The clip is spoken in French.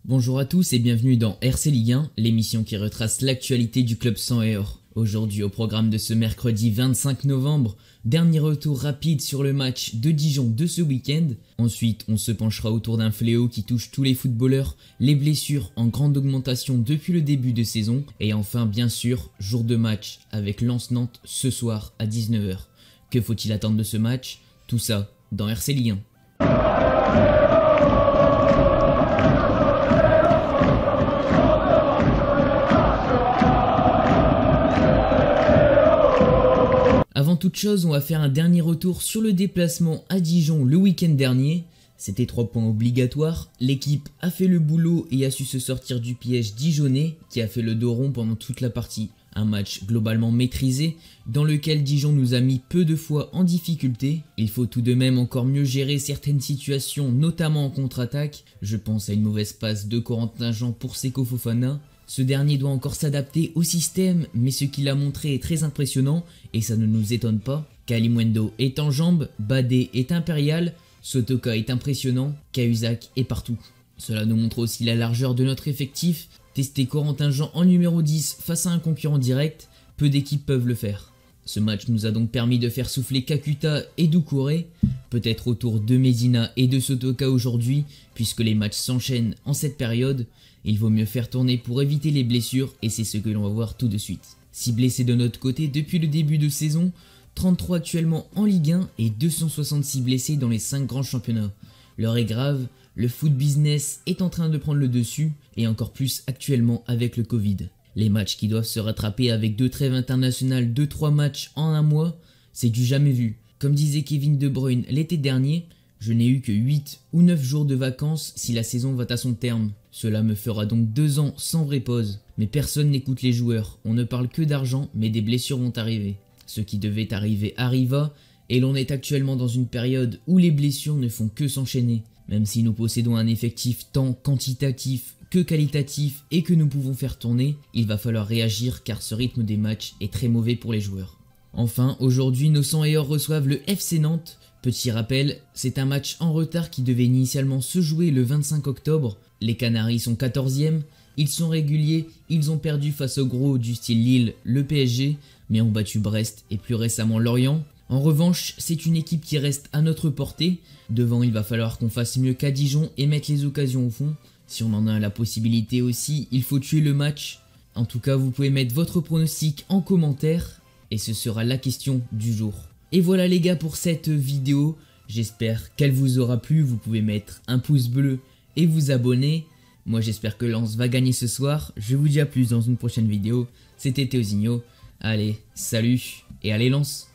Bonjour à tous et bienvenue dans RC Ligue 1, l'émission qui retrace l'actualité du club sang et or. Aujourd'hui au programme de ce mercredi 25 novembre, dernier retour rapide sur le match de Dijon de ce week-end. Ensuite, on se penchera autour d'un fléau qui touche tous les footballeurs, les blessures en grande augmentation depuis le début de saison. Et enfin, bien sûr, jour de match avec Lens-Nantes ce soir à 19 h. Que faut-il attendre de ce match? Tout ça dans RC Ligue 1. Avant toute chose, on va faire un dernier retour sur le déplacement à Dijon le week-end dernier. C'était 3 points obligatoires, l'équipe a fait le boulot et a su se sortir du piège dijonnais qui a fait le dos rond pendant toute la partie. Un match globalement maîtrisé, dans lequel Dijon nous a mis peu de fois en difficulté. Il faut tout de même encore mieux gérer certaines situations, notamment en contre-attaque. Je pense à une mauvaise passe de Corentin Jean pour Seko Fofana. Ce dernier doit encore s'adapter au système, mais ce qu'il a montré est très impressionnant, et ça ne nous étonne pas. Kalimundo est en jambes, Badé est impérial, Sotoka est impressionnant, Cahuzac est partout. Cela nous montre aussi la largeur de notre effectif. Tester Corentin Jean en numéro 10 face à un concurrent direct, peu d'équipes peuvent le faire. Ce match nous a donc permis de faire souffler Kakuta et Doucouré, peut-être autour de Medina et de Sotoka aujourd'hui, puisque les matchs s'enchaînent en cette période. Il vaut mieux faire tourner pour éviter les blessures et c'est ce que l'on va voir tout de suite. 6 blessés de notre côté depuis le début de saison, 33 actuellement en Ligue 1 et 266 blessés dans les 5 grands championnats. L'heure est grave, le foot business est en train de prendre le dessus et encore plus actuellement avec le Covid. Les matchs qui doivent se rattraper avec 2 trêves internationales de 3 matchs en un mois, c'est du jamais vu. Comme disait Kevin De Bruyne l'été dernier, je n'ai eu que 8 ou 9 jours de vacances si la saison va à son terme. Cela me fera donc 2 ans sans vraie pause. Mais personne n'écoute les joueurs, on ne parle que d'argent mais des blessures vont arriver. Ce qui devait arriver arriva et l'on est actuellement dans une période où les blessures ne font que s'enchaîner. Même si nous possédons un effectif tant quantitatif que qualitatif et que nous pouvons faire tourner, il va falloir réagir car ce rythme des matchs est très mauvais pour les joueurs. Enfin, aujourd'hui, nos sang et or reçoivent le FC Nantes. Petit rappel, c'est un match en retard qui devait initialement se jouer le 25 octobre. Les Canaries sont 14e, ils sont réguliers, ils ont perdu face au gros du style Lille, le PSG, mais ont battu Brest et plus récemment Lorient. En revanche, c'est une équipe qui reste à notre portée. Devant, il va falloir qu'on fasse mieux qu'à Dijon et mettre les occasions au fond. Si on en a la possibilité aussi, il faut tuer le match. En tout cas, vous pouvez mettre votre pronostic en commentaire et ce sera la question du jour. Et voilà les gars pour cette vidéo, j'espère qu'elle vous aura plu. Vous pouvez mettre un pouce bleu et vous abonner. Moi j'espère que Lens va gagner ce soir. Je vous dis à plus dans une prochaine vidéo. C'était Théozinho. Allez, salut et allez Lens.